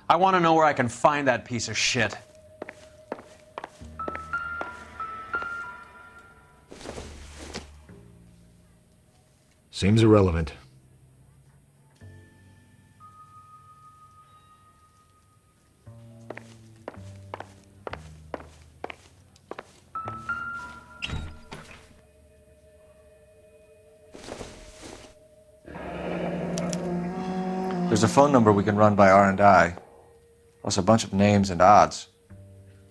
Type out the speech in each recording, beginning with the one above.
I want to know where I can find that piece of shit. Seems irrelevant. There's a phone number we can run by R&I, plus a bunch of names and odds.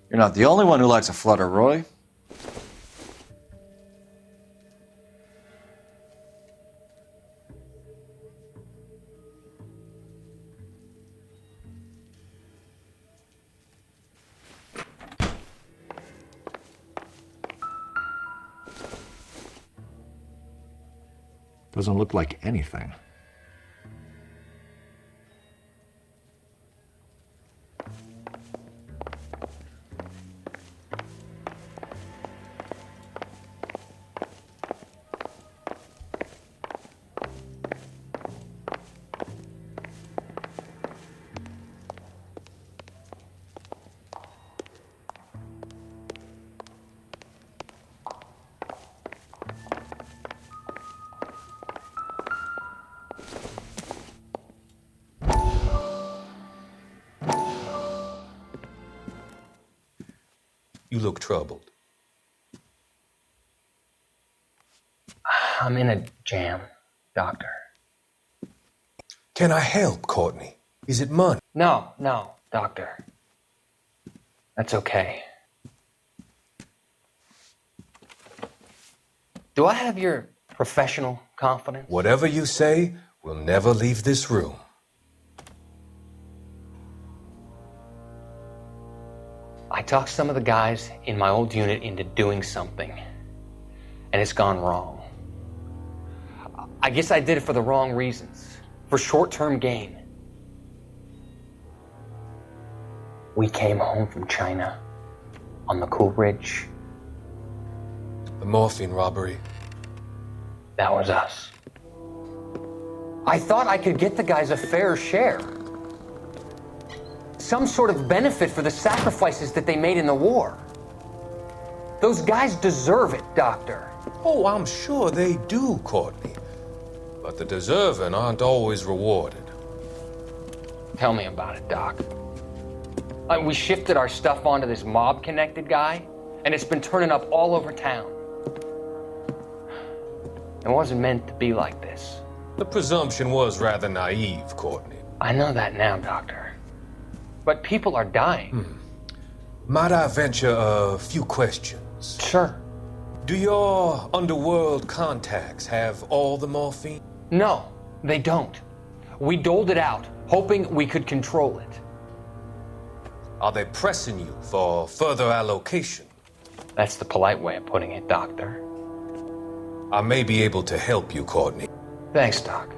You're not the only one who likes a flutter, Roy. Doesn't look like anything. You look troubled. I'm in a jam, Doctor. Can I help, Courtney? Is it money? No, Doctor. That's okay. Do I have your professional confidence? Whatever you say, we'll never leave this room. I talked some of the guys in my old unit into doing something, and it's gone wrong. I guess I did it for the wrong reasons, for short-term gain. We came home from China on the Cool Ridge. The morphine robbery. That was us. I thought I could get the guys a fair share. Some sort of benefit for the sacrifices that they made in the war. Those guys deserve it, Doctor. Oh, I'm sure they do, Courtney. But the deserving aren't always rewarded. Tell me about it, Doc. We shifted our stuff onto this mob-connected guy, and it's been turning up all over town. It wasn't meant to be like this. The presumption was rather naive, Courtney. I know that now, Doctor. But people are dying. Might I venture a few questions? Sure. Do your underworld contacts have all the morphine? No, they don't. We doled it out, hoping we could control it. Are they pressing you for further allocation? That's the polite way of putting it, Doctor. I may be able to help you, Courtney. Thanks, Doc.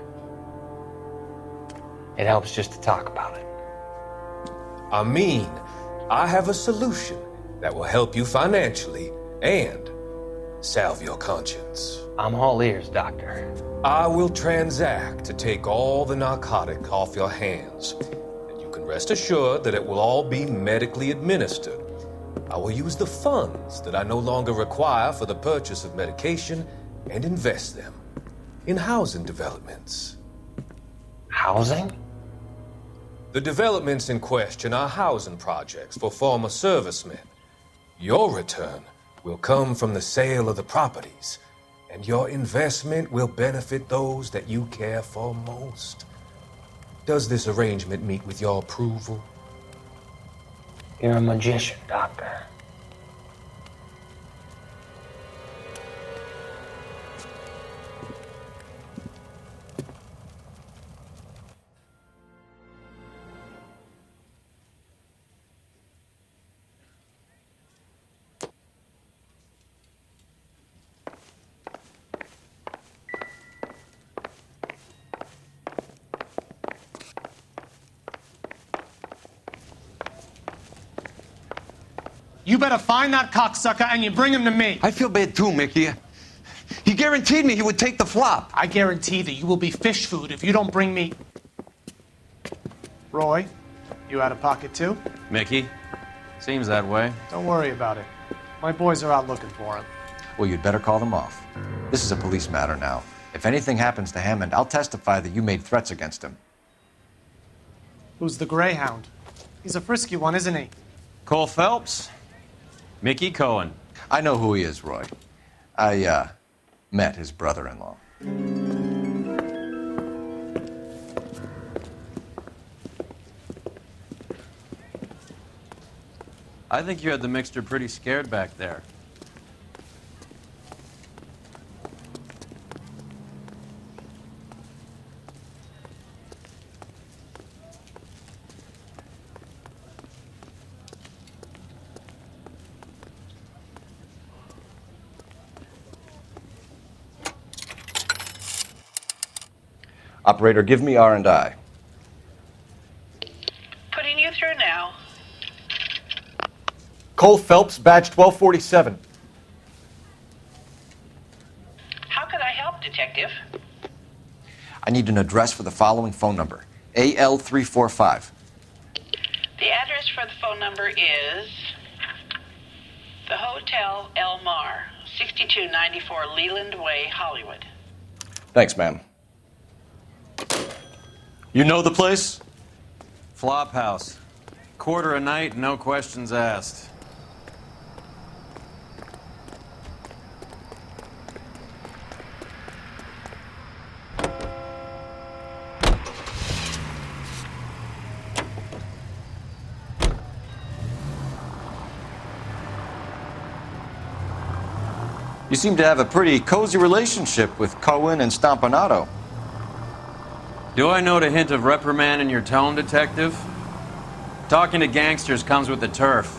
It helps just to talk about it. I mean, I have a solution that will help you financially and salve your conscience. I'm all ears, Doctor. I will transact to take all the narcotic off your hands. And you can rest assured that it will all be medically administered. I will use the funds that I no longer require for the purchase of medication and invest them in housing developments. Housing? The developments in question are housing projects for former servicemen. Your return will come from the sale of the properties, and your investment will benefit those that you care for most. Does this arrangement meet with your approval? You're a magician, Doctor. You better find that cocksucker and you bring him to me. I feel bad too, Mickey. He guaranteed me he would take the flop. I guarantee that you will be fish food if you don't bring me... Roy, You out of pocket too? Mickey? Seems that way. Don't worry about it. My boys are out looking for him. Well, you'd better call them off. This is a police matter now. If anything happens to Hammond, I'll testify that you made threats against him. Who's the Greyhound? He's a frisky one, isn't he? Cole Phelps? Mickey Cohen. I know who he is, Roy. I met his brother-in-law. I think you had the mixture pretty scared back there. Operator, give me R&I. Putting you through now. Cole Phelps, badge 1247. How can I help, Detective? I need an address for the following phone number. AL345. The address for the phone number is the Hotel El Mar, 6294 Leland Way, Hollywood. Thanks, ma'am. You know the place? Flop house. Quarter a night, no questions asked. You seem to have a pretty cozy relationship with Cohen and Stompanato. Do I note a hint of reprimand in your tone, Detective? Talking to gangsters comes with the turf.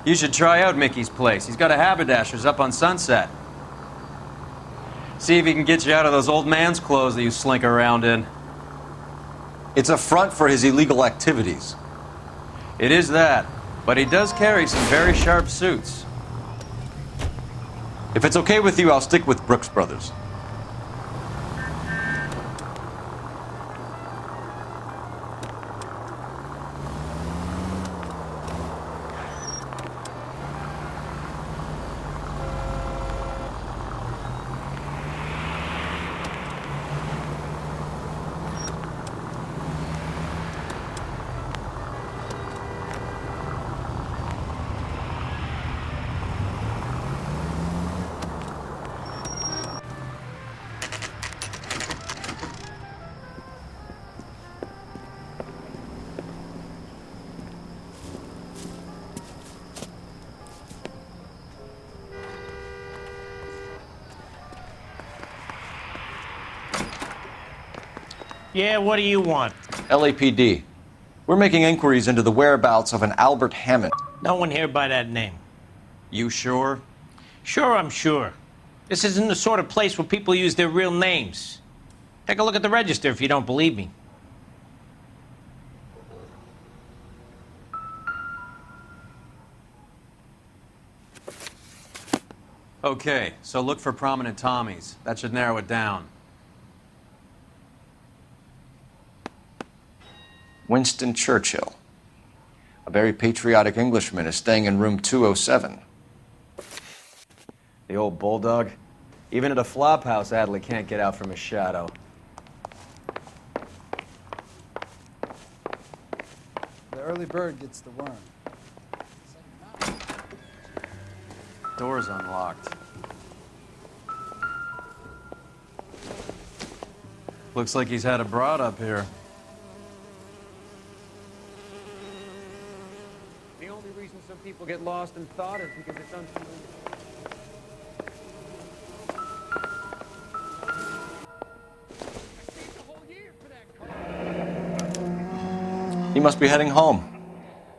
You should try out Mickey's place. He's got a haberdasher's up on Sunset. See if he can get you out of those old man's clothes that you slink around in. It's a front for his illegal activities. It is that, but he does carry some very sharp suits. If it's okay with you, I'll stick with Brooks Brothers. Yeah, what do you want? LAPD. We're making inquiries into the whereabouts of an Albert Hammond. No one here by that name. You sure? Sure, I'm sure. This isn't the sort of place where people use their real names. Take a look at the register if you don't believe me. Okay, so look for prominent Tommies. That should narrow it down. Winston Churchill. A very patriotic Englishman is staying in room 207. The old bulldog. Even at a flop house, Adley can't get out from his shadow. The early bird gets the worm. Door's unlocked. Looks like he's had a broad up here. The only reason some people get lost in thought is because it's unfamiliar. He must be heading home.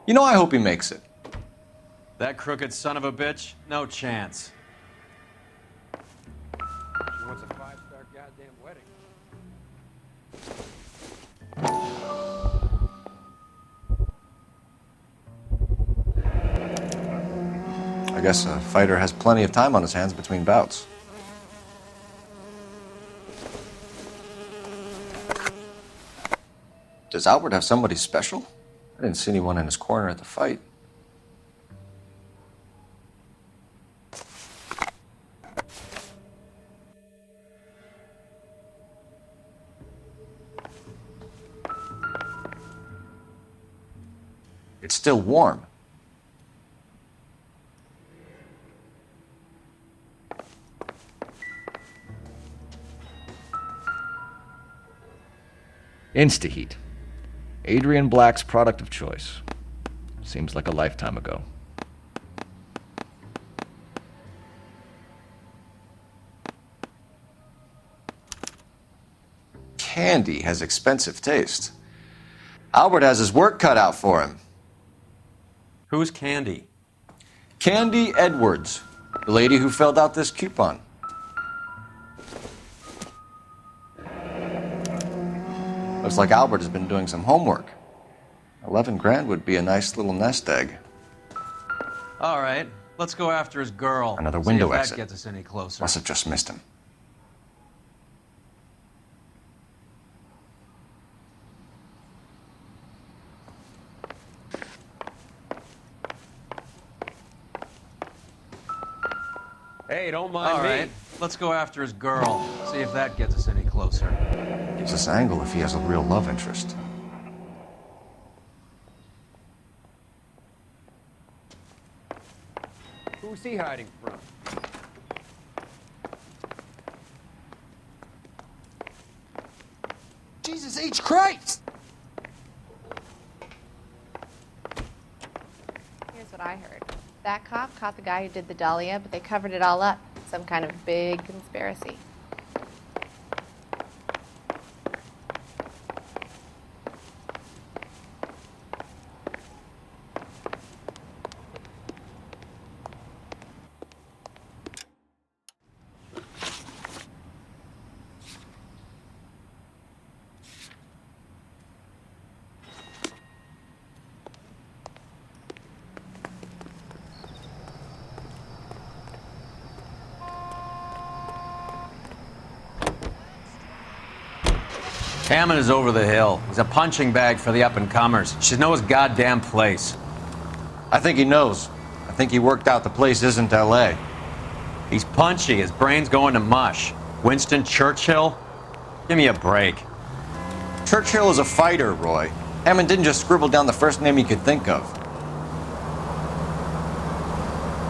You know, I hope he makes it. That crooked son of a bitch? No chance. She wants a five-star goddamn wedding. I guess a fighter has plenty of time on his hands between bouts. Does Albert have somebody special? I didn't see anyone in his corner at the fight. It's still warm. Instaheat. Adrian Black's product of choice. Seems like a lifetime ago. Candy has expensive taste. Albert has his work cut out for him. Who's Candy? Candy Edwards, the lady who filled out this coupon. Looks like Albert has been doing some homework. 11 grand would be a nice little nest egg. All right, let's go after his girl. Another See window if exit. that gets us any closer. Must have just missed him. Hey, don't mind me. All right, let's go after his girl. See if that gets us any closer. Gives us an angle if he has a real love interest. Who's he hiding from? Jesus H. Christ! Here's what I heard. That cop caught the guy who did the Dahlia, but they covered it all up. Some kind of big conspiracy. Hammond is over the hill. He's a punching bag for the up-and-comers. Should know his goddamn place. I think he knows. I think he worked out the place isn't L.A. He's punchy. His brain's going to mush. Winston Churchill? Give me a break. Churchill is a fighter, Roy. Hammond didn't just scribble down the first name he could think of.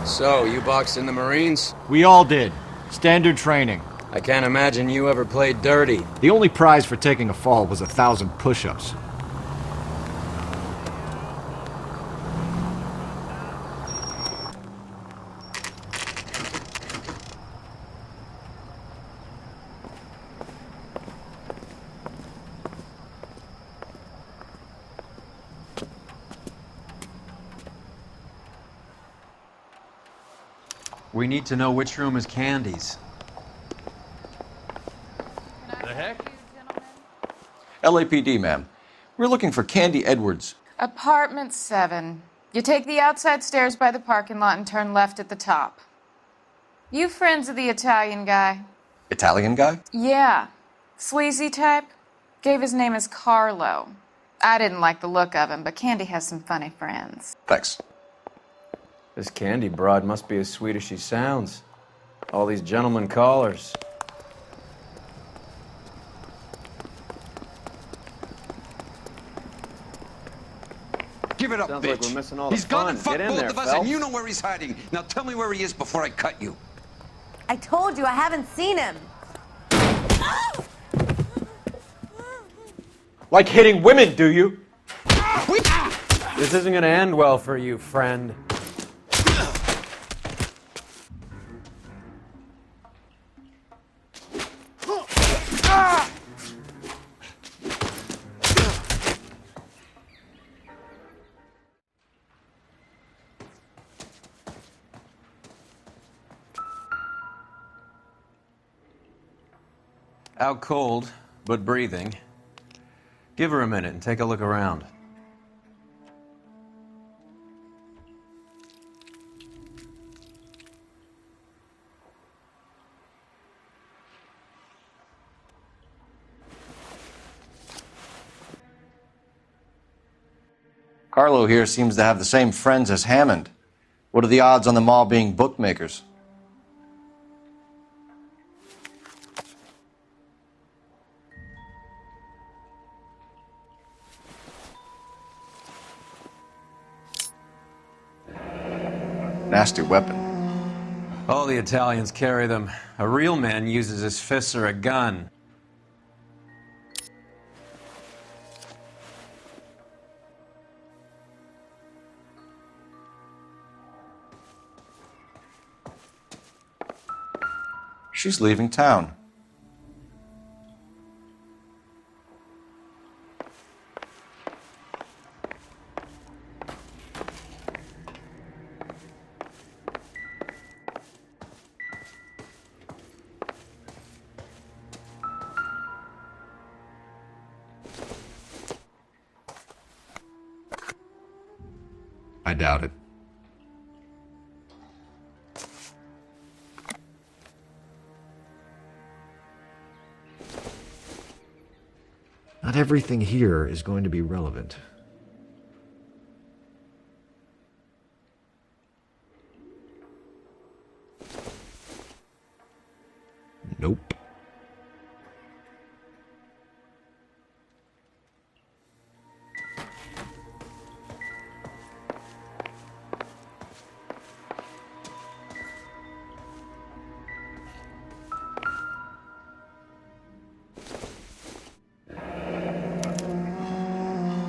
So, you boxed in the Marines? We all did. Standard training. I can't imagine you ever played dirty. The only prize for taking a fall was 1,000 push-ups. We need to know which room is Candy's. The heck? LAPD, ma'am. We're looking for Candy Edwards. Apartment 7. You take the outside stairs by the parking lot and turn left at the top. You friends of the Italian guy? Italian guy? Yeah. Sleazy type? Gave his name as Carlo. I didn't like the look of him, but Candy has some funny friends. Thanks. This Candy broad must be as sweet as she sounds. All these gentlemen callers. Give it up, Sounds bitch. like we're missing all the He's gone fun. and fucked Get in both there, of us, Phelps. and you know where he's hiding. Now tell me where he is before I cut you. I told you I haven't seen him. Like hitting women, do you? This isn't gonna end well for you, friend. Out cold, but breathing. Give her a minute and take a look around. Carlo here seems to have the same friends as Hammond. What are the odds on them all being bookmakers? Nasty weapon. All the Italians carry them. A real man uses his fists or a gun. She's leaving town. I doubt it. Not everything here is going to be relevant. Nope.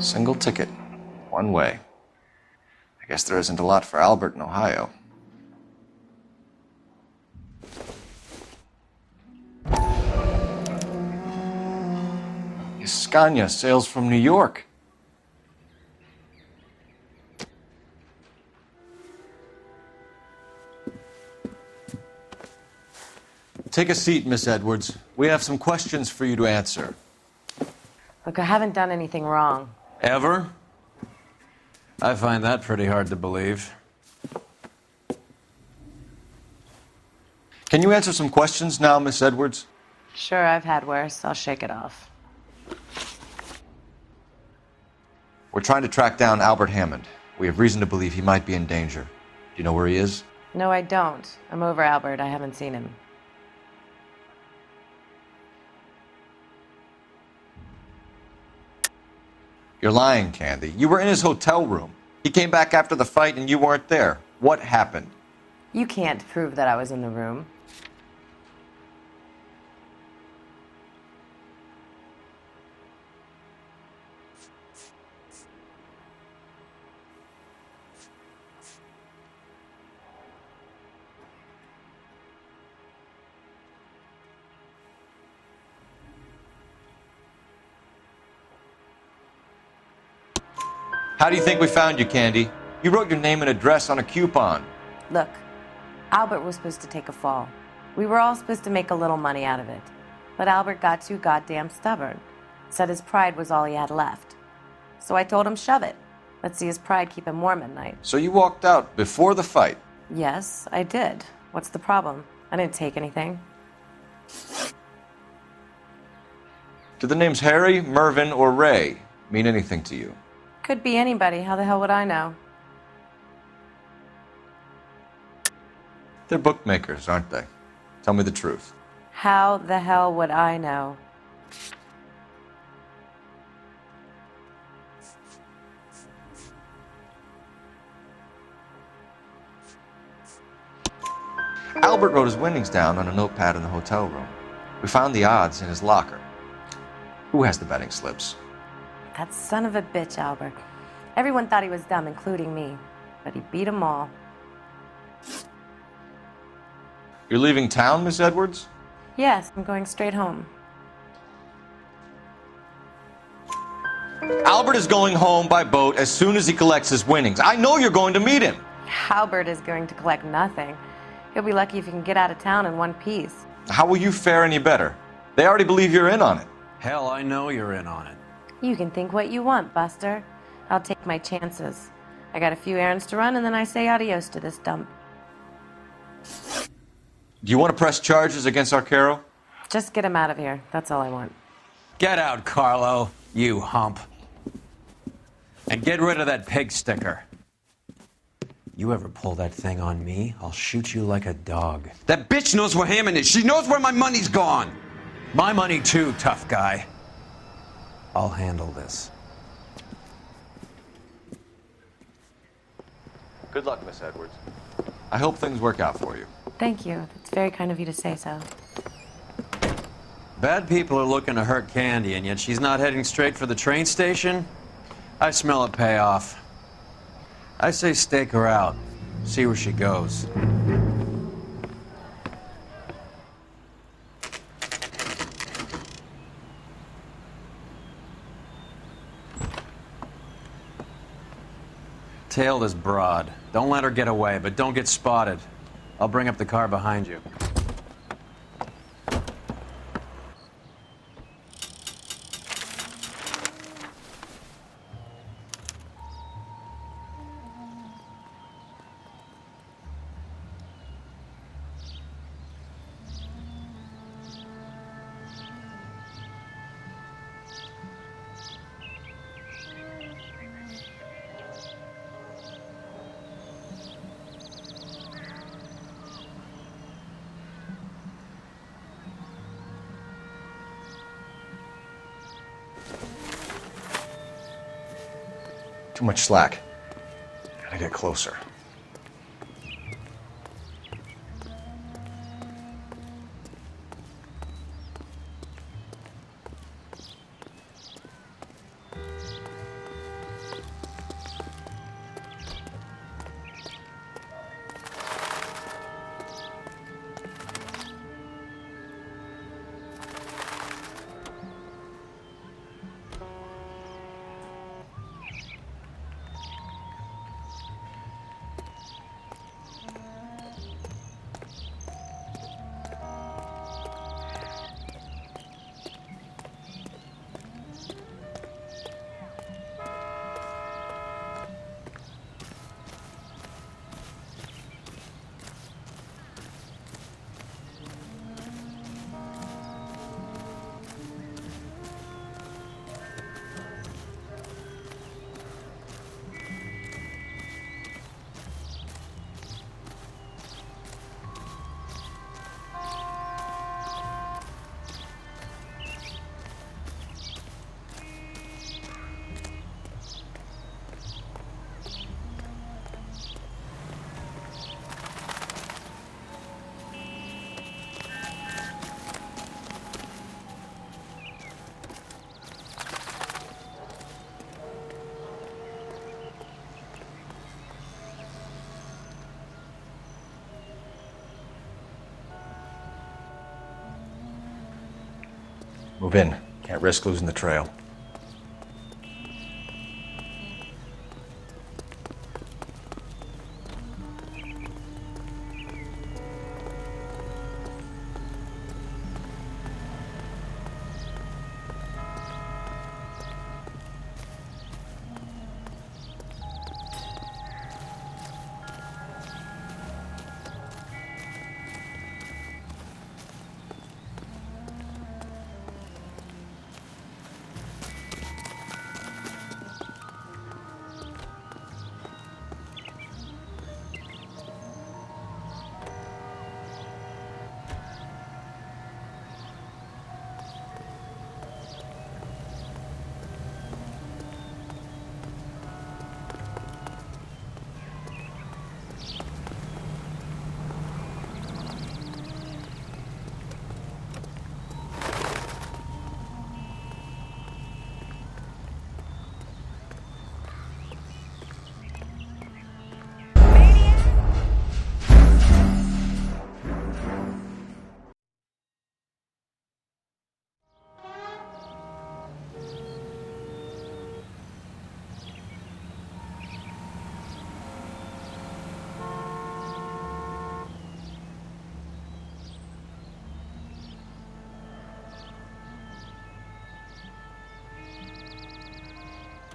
Single ticket, one way. I guess there isn't a lot for Albert in Ohio. Scania sails from New York. Take a seat, Miss Edwards. We have some questions for you to answer. Look, I haven't done anything wrong. Ever? I find that pretty hard to believe. Can you answer some questions now, Miss Edwards? Sure, I've had worse. I'll shake it off. We're trying to track down Albert Hammond. We have reason to believe he might be in danger. Do you know where he is? No, I don't. I'm over Albert. I haven't seen him. You're lying, Candy. You were in his hotel room. He came back after the fight and you weren't there. What happened? You can't prove that I was in the room. How do you think we found you, Candy? You wrote your name and address on a coupon. Look, Albert was supposed to take a fall. We were all supposed to make a little money out of it. But Albert got too goddamn stubborn. Said his pride was all he had left. So I told him, shove it. Let's see his pride keep him warm at night. So you walked out before the fight? Yes, I did. What's the problem? I didn't take anything. Do the names Harry, Mervyn, or Ray mean anything to you? Could be anybody. How the hell would I know? They're bookmakers, aren't they? Tell me the truth. How the hell would I know? Albert wrote his winnings down on a notepad in the hotel room. We found the odds in his locker. Who has the betting slips? That son of a bitch, Albert. Everyone thought he was dumb, including me. But he beat them all. You're leaving town, Miss Edwards? Yes, I'm going straight home. Albert is going home by boat as soon as he collects his winnings. I know you're going to meet him. Albert is going to collect nothing. He'll be lucky if he can get out of town in one piece. How will you fare any better? They already believe you're in on it. Hell, I know you're in on it. You can think what you want, Buster. I'll take my chances. I got a few errands to run, and then I say adios to this dump. Do you want to press charges against Arcaro? Just get him out of here. That's all I want. Get out, Carlo, you hump. And get rid of that pig sticker. You ever pull that thing on me, I'll shoot you like a dog. That bitch knows where Hammond is. She knows where my money's gone. My money too, tough guy. I'll handle this. Good luck, Miss Edwards. I hope things work out for you. Thank you. It's very kind of you to say so. Bad people are looking to hurt Candy, and yet she's not heading straight for the train station? I smell a payoff. I say stake her out. See where she goes. Tail this broad. Don't let her get away, but don't get spotted. I'll bring up the car behind you. Too much slack. Gotta get closer. Move in. Can't risk losing the trail.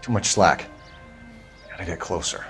Too much slack. Gotta get closer.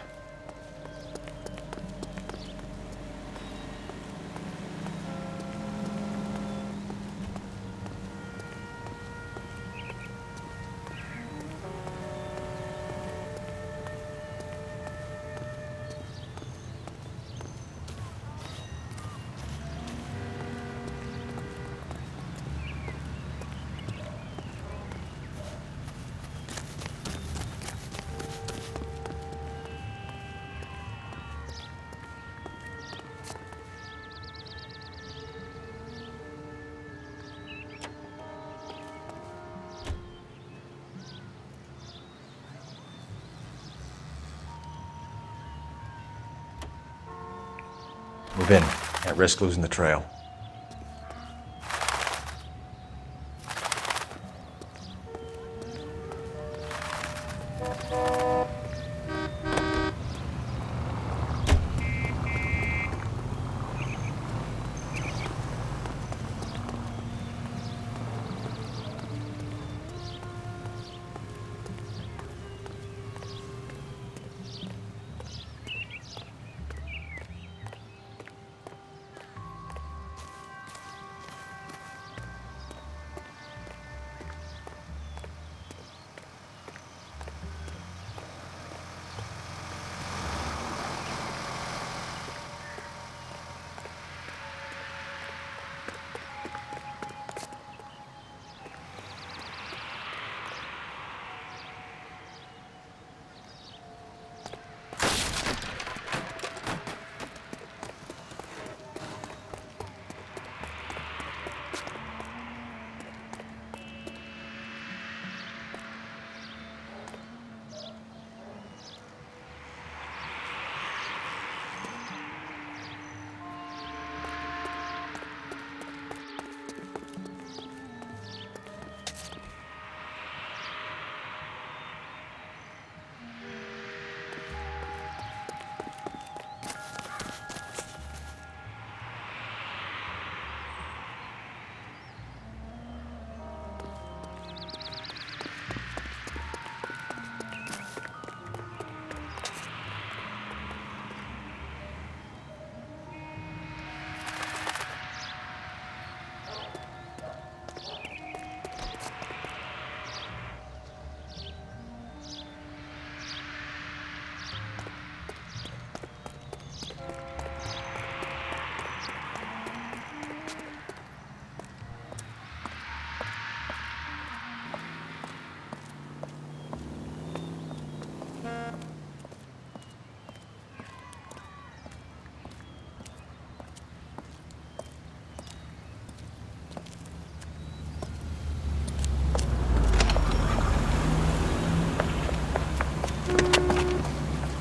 Move in. Can't risk losing the trail.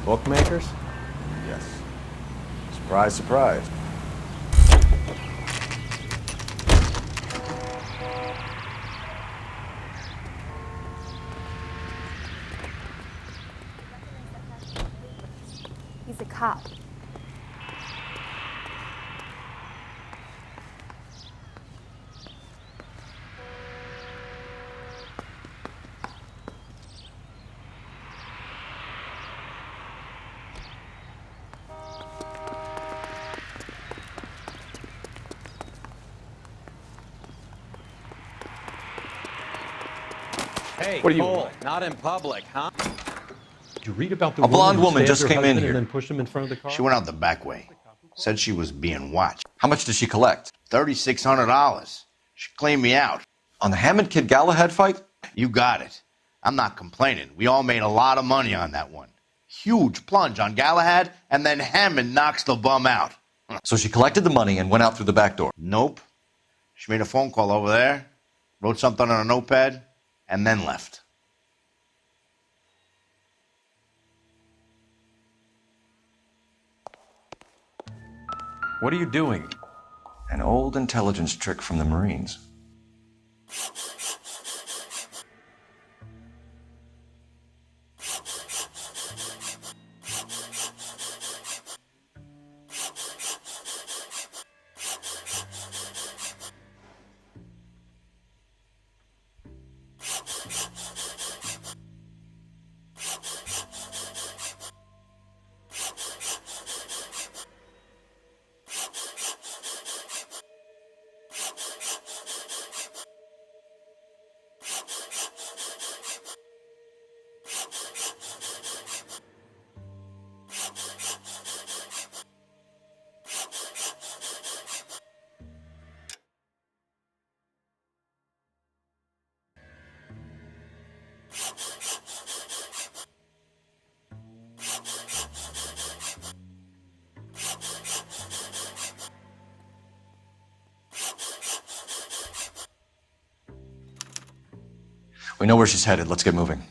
Bookmakers? Yes. Surprise, surprise. He's a cop. Hey, What do you Cole, want? not in public, huh? Did you read about the A blonde who woman stabbed just her came in husband here. and then pushed him in front of the car? She went out the back way. Said she was being watched. How much did she collect? $3,600. She cleaned me out. On the Hammond Kid Galahad fight? You got it. I'm not complaining. We all made a lot of money on that one. Huge plunge on Galahad, and then Hammond knocks the bum out. So she collected the money and went out through the back door. Nope. She made a phone call over there, wrote something on a notepad, and then left. What are you doing? An old intelligence trick from the Marines. We know where she's headed. Let's get moving.